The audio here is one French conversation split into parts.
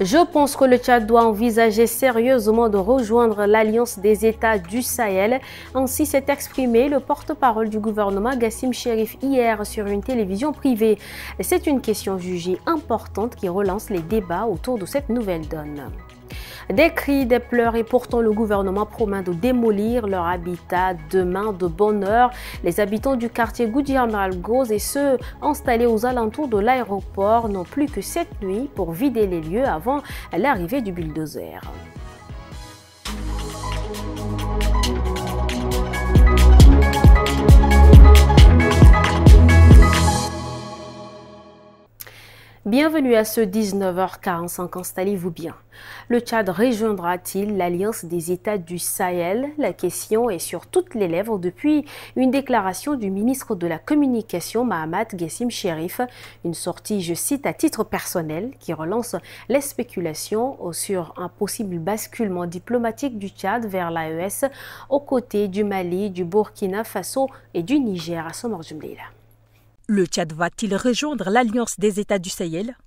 Je pense que le Tchad doit envisager sérieusement de rejoindre l'Alliance des États du Sahel. Ainsi s'est exprimé le porte-parole du gouvernement Gassim Chérif hier sur une télévision privée. C'est une question jugée importante qui relance les débats autour de cette nouvelle donne. Des cris, des pleurs et pourtant le gouvernement promet de démolir leur habitat demain de bonne heure. Les habitants du quartier Goudi-Amaralgoz et ceux installés aux alentours de l'aéroport n'ont plus que cette nuit pour vider les lieux avant l'arrivée du bulldozer. Bienvenue à ce 19h45, installez-vous bien. Le Tchad rejoindra-t-il l'Alliance des États du Sahel? La question est sur toutes les lèvres depuis une déclaration du ministre de la Communication, Mahamat Gassim Chérif. Une sortie, je cite, à titre personnel, qui relance les spéculations sur un possible basculement diplomatique du Tchad vers l'AES aux côtés du Mali, du Burkina Faso et du Niger. À Somor Jumleila. Le Tchad va-t-il rejoindre l'Alliance des États du Sahel?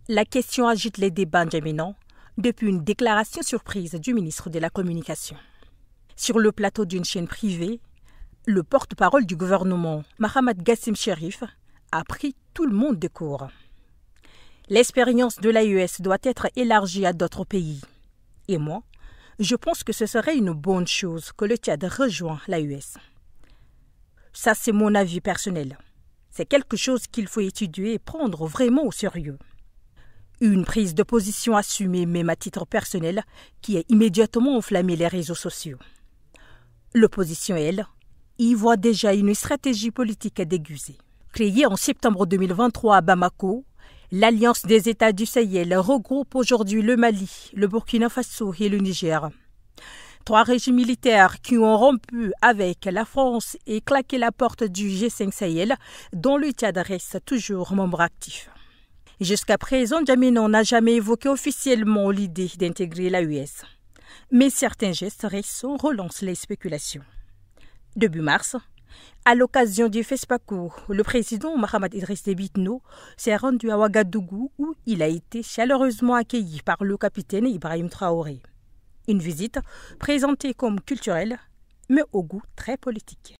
La question agite les débats ndjaménans depuis une déclaration surprise du ministre de la Communication. Sur le plateau d'une chaîne privée, le porte-parole du gouvernement, Mahamat Gassim Chérif, a pris tout le monde de court. L'expérience de l'AES doit être élargie à d'autres pays. Et moi, je pense que ce serait une bonne chose que le Tchad rejoigne l'AES. Ça, c'est mon avis personnel. C'est quelque chose qu'il faut étudier et prendre vraiment au sérieux. Une prise de position assumée, même à titre personnel, qui a immédiatement enflammé les réseaux sociaux. L'opposition, elle, y voit déjà une stratégie politique déguisée. Créée en septembre 2023 à Bamako, l'Alliance des États du Sahel regroupe aujourd'hui le Mali, le Burkina Faso et le Niger. 3 régimes militaires qui ont rompu avec la France et claqué la porte du G5 Sahel, dont le Tchad reste toujours membre actif. Jusqu'à présent, N'Djamena n'a jamais évoqué officiellement l'idée d'intégrer l'AES. Mais certains gestes récents relancent les spéculations. Début mars, à l'occasion du FESPACO, le président Mahamat Idriss Déby Itno s'est rendu à Ouagadougou où il a été chaleureusement accueilli par le capitaine Ibrahim Traoré. Une visite présentée comme culturelle, mais au goût très politique.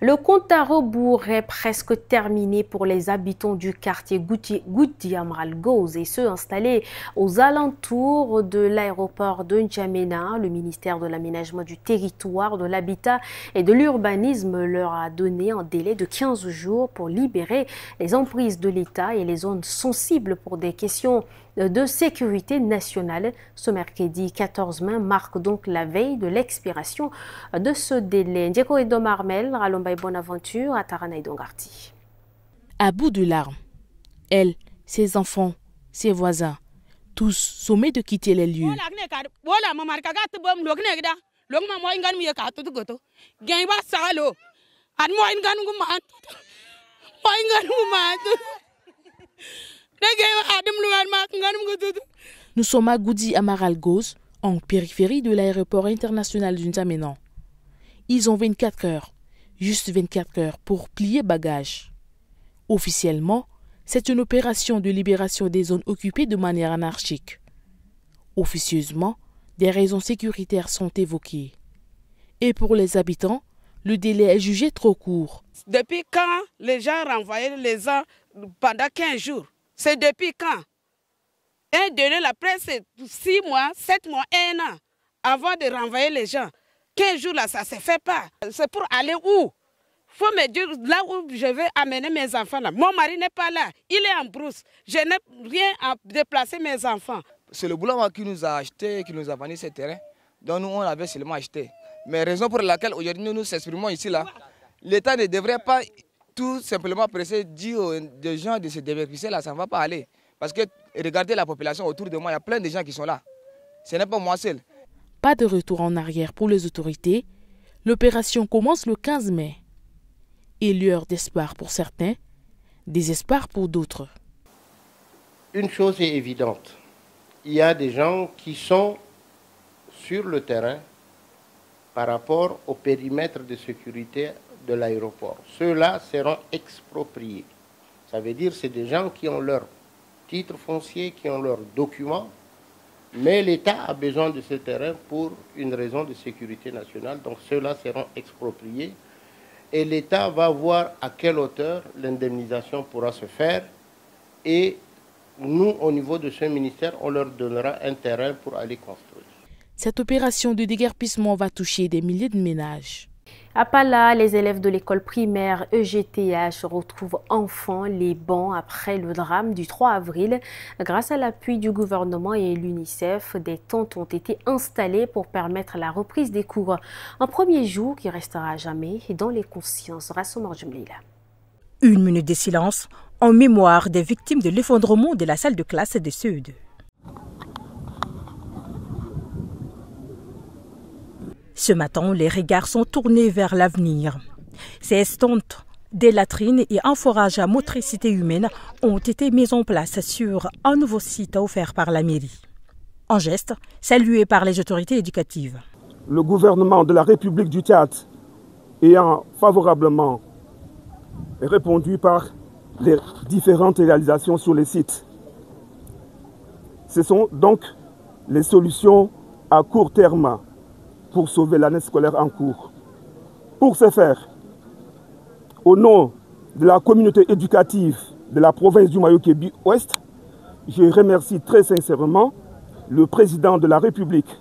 Le compte à rebours est presque terminé pour les habitants du quartier Goudi-Amaralgoz et ceux installés aux alentours de l'aéroport de N'Djamena. Le ministère de l'Aménagement du Territoire, de l'Habitat et de l'Urbanisme leur a donné un délai de 15 jours pour libérer les emprises de l'État et les zones sensibles pour des questions de sécurité nationale. Ce mercredi 14 mai marque donc la veille de l'expiration de ce délai. Ndieko Edom Armel, Ralombay Bonaventure, à Taranaïdongarti. À bout de larmes, elle, ses enfants, ses voisins, tous sommés de quitter les lieux. Nous sommes à Goudi-Amaralgoz, en périphérie de l'aéroport international de N'Djamena. Ils ont 24 heures, juste 24 heures pour plier bagages. Officiellement, c'est une opération de libération des zones occupées de manière anarchique. Officieusement, des raisons sécuritaires sont évoquées. Et pour les habitants, le délai est jugé trop court. Depuis quand les gens renvoyaient les gens pendant 15 jours? C'est depuis quand? Un délai, la presse, c'est 6 mois, 7 mois, 1 an, avant de renvoyer les gens. 15 jours, là, ça ne se fait pas. C'est pour aller où? Il faut me dire là où je vais amener mes enfants. Là. Mon mari n'est pas là, il est en brousse. Je n'ai rien à déplacer mes enfants. C'est le boulot qui nous a acheté, qui nous a vendu ce terrain. Donc nous, on l'avait seulement acheté. Mais raison pour laquelle aujourd'hui nous nous exprimons ici, là, l'État ne devrait pas tout simplement presser, dire aux gens de se déverser là, ça ne va pas aller. Parce que regardez la population autour de moi, il y a plein de gens qui sont là. Ce n'est pas moi seul. Pas de retour en arrière pour les autorités. L'opération commence le 15 mai. Et lueur d'espoir pour certains, désespoir pour d'autres. Une chose est évidente. Il y a des gens qui sont sur le terrain par rapport au périmètre de sécurité de l'aéroport. Ceux-là seront expropriés. Ça veut dire que c'est des gens qui ont leur titres fonciers, qui ont leurs documents, mais l'État a besoin de ce terrain pour une raison de sécurité nationale. Donc ceux-là seront expropriés et l'État va voir à quelle hauteur l'indemnisation pourra se faire. Et nous, au niveau de ce ministère, on leur donnera un terrain pour aller construire. Cette opération de déguerpissement va toucher des milliers de ménages. À Pala, les élèves de l'école primaire EGTH retrouvent enfin les bancs après le drame du 3 avril. Grâce à l'appui du gouvernement et l'UNICEF, des tentes ont été installées pour permettre la reprise des cours. Un premier jour qui restera à jamais dans les consciences. Rassoumar Jumleila. Une minute de silence en mémoire des victimes de l'effondrement de la salle de classe de CE2. Ce matin, les regards sont tournés vers l'avenir. Ces estampes, des latrines et un forage à motricité humaine ont été mis en place sur un nouveau site offert par la mairie. Un geste salué par les autorités éducatives. Le gouvernement de la République du Tchad ayant favorablement répondu par les différentes réalisations sur les sites. Ce sont donc les solutions à court terme pour sauver l'année scolaire en cours. Pour ce faire, au nom de la communauté éducative de la province du Mayo-Kébi-Ouest, je remercie très sincèrement le président de la République,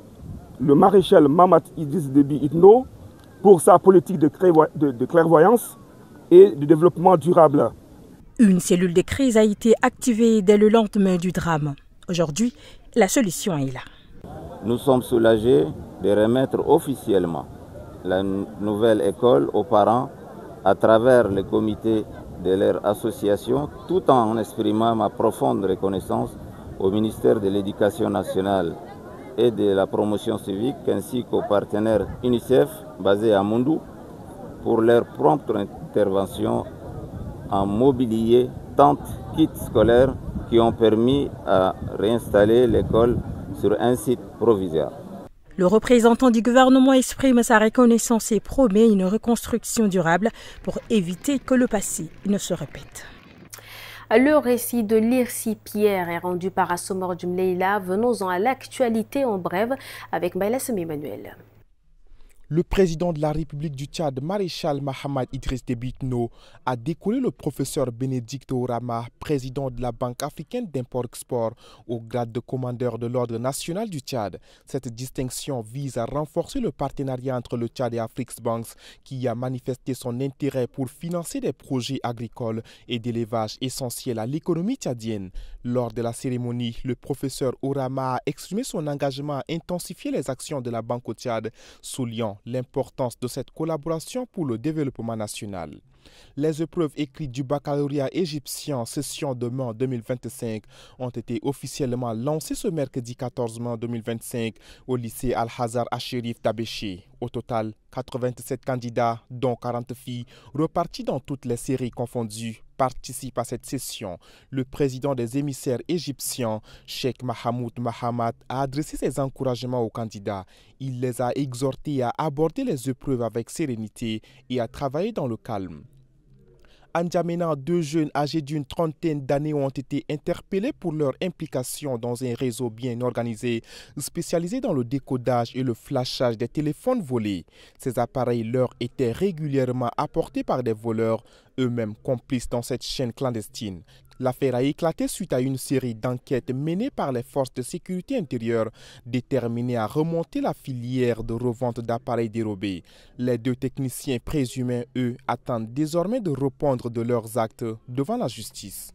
le maréchal Mahamat Idriss Déby Itno, pour sa politique de clairvoyance et de développement durable. Une cellule de crise a été activée dès le lendemain du drame. Aujourd'hui, la solution est là. Nous sommes soulagés de remettre officiellement la nouvelle école aux parents à travers le comité de leur association, tout en exprimant ma profonde reconnaissance au ministère de l'Éducation nationale et de la promotion civique ainsi qu'aux partenaires UNICEF basés à Mondou pour leur prompte intervention en mobilier, tentes, kits scolaires qui ont permis à réinstaller l'école sur un site provisoire. Le représentant du gouvernement exprime sa reconnaissance et promet une reconstruction durable pour éviter que le passé ne se répète. Le récit de Lirsi Pierre est rendu par Rassoumar Jumleila. Venons-en à l'actualité en bref avec Maïlassem Emmanuel. Le président de la République du Tchad, maréchal Mahamat Idriss Déby Itno, a décoré le professeur Bénédicte Ourama, président de la Banque africaine d'import-export, au grade de commandeur de l'Ordre national du Tchad. Cette distinction vise à renforcer le partenariat entre le Tchad et Afrique-Banks, qui a manifesté son intérêt pour financer des projets agricoles et d'élevage essentiels à l'économie tchadienne. Lors de la cérémonie, le professeur Ourama a exprimé son engagement à intensifier les actions de la Banque au Tchad, soulignant l'importance de cette collaboration pour le développement national. Les épreuves écrites du baccalauréat égyptien session de mai 2025 ont été officiellement lancées ce mercredi 14 mai 2025 au lycée Al-Hazar Achérif d'Abéché. Au total, 87 candidats, dont 40 filles, repartis dans toutes les séries confondues, participent à cette session. Le président des émissaires égyptiens, Cheikh Mahamoud Mahamat, a adressé ses encouragements aux candidats. Il les a exhortés à aborder les épreuves avec sérénité et à travailler dans le calme. À N'Djamena, 2 jeunes âgés d'une trentaine d'années ont été interpellés pour leur implication dans un réseau bien organisé, spécialisé dans le décodage et le flashage des téléphones volés. Ces appareils leur étaient régulièrement apportés par des voleurs, eux-mêmes complices dans cette chaîne clandestine. L'affaire a éclaté suite à une série d'enquêtes menées par les forces de sécurité intérieure déterminées à remonter la filière de revente d'appareils dérobés. Les 2 techniciens présumés, eux, attendent désormais de répondre de leurs actes devant la justice.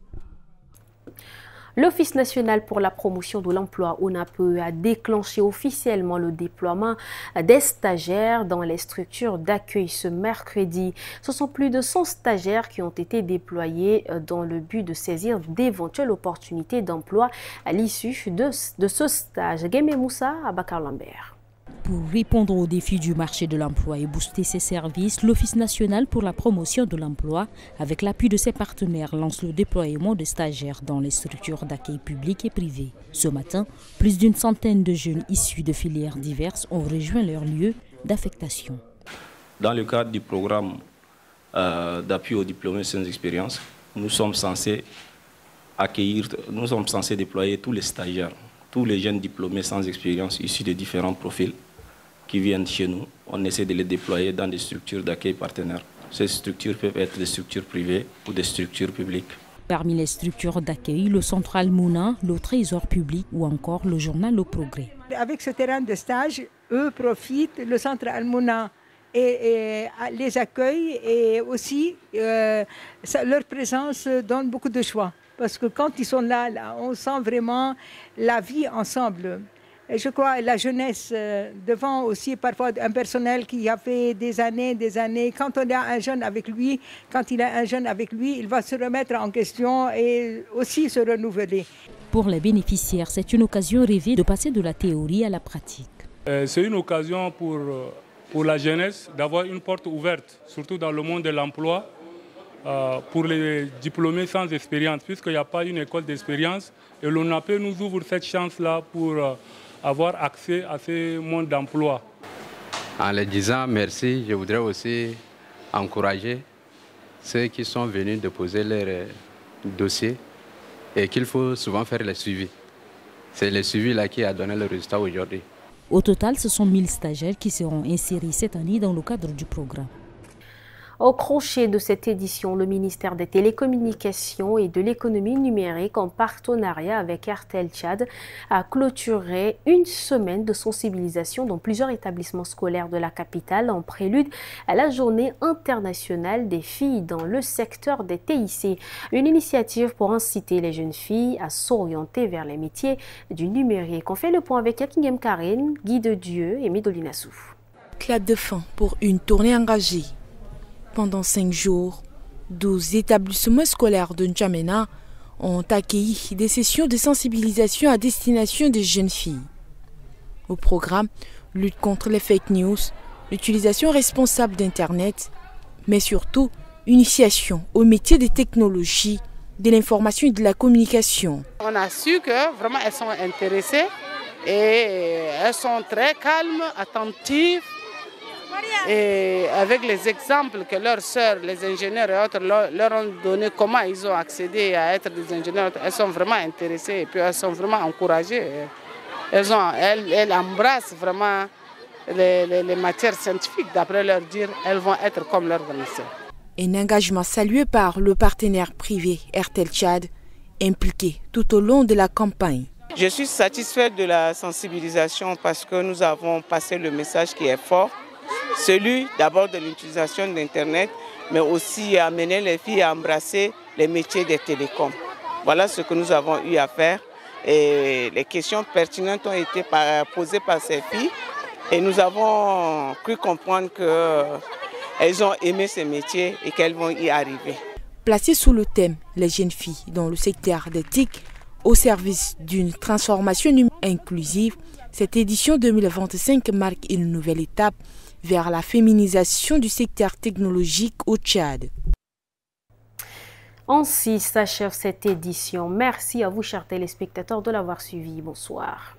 L'Office national pour la promotion de l'emploi, ONAPE, a déclenché officiellement le déploiement des stagiaires dans les structures d'accueil ce mercredi. Ce sont plus de 100 stagiaires qui ont été déployés dans le but de saisir d'éventuelles opportunités d'emploi à l'issue de ce stage. Guémé Moussa à Bakar Lambert. Pour répondre aux défis du marché de l'emploi et booster ses services, l'Office national pour la promotion de l'emploi, avec l'appui de ses partenaires, lance le déploiement de stagiaires dans les structures d'accueil public et privé. Ce matin, plus d'une centaine de jeunes issus de filières diverses ont rejoint leur lieu d'affectation. Dans le cadre du programme d'appui aux diplômés sans expérience, nous sommes censés accueillir, nous sommes censés déployer tous les stagiaires, tous les jeunes diplômés sans expérience issus de différents profils qui viennent chez nous. On essaie de les déployer dans des structures d'accueil partenaires. Ces structures peuvent être des structures privées ou des structures publiques. Parmi les structures d'accueil, le Centre Al-Mouna, le Trésor public ou encore le journal Le Progrès. Avec ce terrain de stage, eux profitent, le Centre Al-Mouna et les accueille et aussi leur présence donne beaucoup de choix. Parce que quand ils sont là, on sent vraiment la vie ensemble. Et je crois la jeunesse, devant aussi parfois un personnel qui a fait des années. Quand on a un jeune avec lui, il va se remettre en question et aussi se renouveler. Pour les bénéficiaires, c'est une occasion rêvée de passer de la théorie à la pratique. C'est une occasion pour la jeunesse d'avoir une porte ouverte, surtout dans le monde de l'emploi, pour les diplômés sans expérience, puisqu'il n'y a pas une école d'expérience. Et l'ONAPE nous ouvre cette chance-là pour avoir accès à ce monde d'emploi. En leur disant merci, je voudrais aussi encourager ceux qui sont venus déposer leurs dossiers et qu'il faut souvent faire le suivi. C'est le suivi là qui a donné le résultat aujourd'hui. Au total, ce sont 1000 stagiaires qui seront insérés cette année dans le cadre du programme. Au crochet de cette édition, le ministère des Télécommunications et de l'Économie numérique, en partenariat avec RTL Tchad, a clôturé une semaine de sensibilisation dans plusieurs établissements scolaires de la capitale en prélude à la Journée internationale des filles dans le secteur des TIC. Une initiative pour inciter les jeunes filles à s'orienter vers les métiers du numérique. On fait le point avec Yakingem Karine, Guy de Dieu et Midolina Souf. Clap de fin pour une tournée engagée. Pendant 5 jours, 12 établissements scolaires de N'Djamena ont accueilli des sessions de sensibilisation à destination des jeunes filles. Au programme, lutte contre les fake news, l'utilisation responsable d'Internet, mais surtout, initiation au métier des technologies, de l'information et de la communication. On a su que vraiment elles sont intéressées et elles sont très calmes, attentives. Et avec les exemples que leurs sœurs, les ingénieurs et autres leur ont donné, comment ils ont accédé à être des ingénieurs, elles sont vraiment intéressées et puis elles sont vraiment encouragées. Elles embrassent vraiment les matières scientifiques, d'après leur dire, elles vont être comme leurs fournisseurs. Un engagement salué par le partenaire privé RTL Tchad, impliqué tout au long de la campagne. Je suis satisfaite de la sensibilisation parce que nous avons passé le message qui est fort. Celui d'abord de l'utilisation d'Internet, mais aussi amener les filles à embrasser les métiers des télécoms. Voilà ce que nous avons eu à faire. Et les questions pertinentes ont été posées par ces filles. Et nous avons cru comprendre qu'elles ont aimé ces métiers et qu'elles vont y arriver. Placées sous le thème « Les jeunes filles dans le secteur des TIC au service d'une transformation inclusive », cette édition 2025 marque une nouvelle étape vers la féminisation du secteur technologique au Tchad. Ainsi s'achève cette édition. Merci à vous, chers téléspectateurs, de l'avoir suivi. Bonsoir.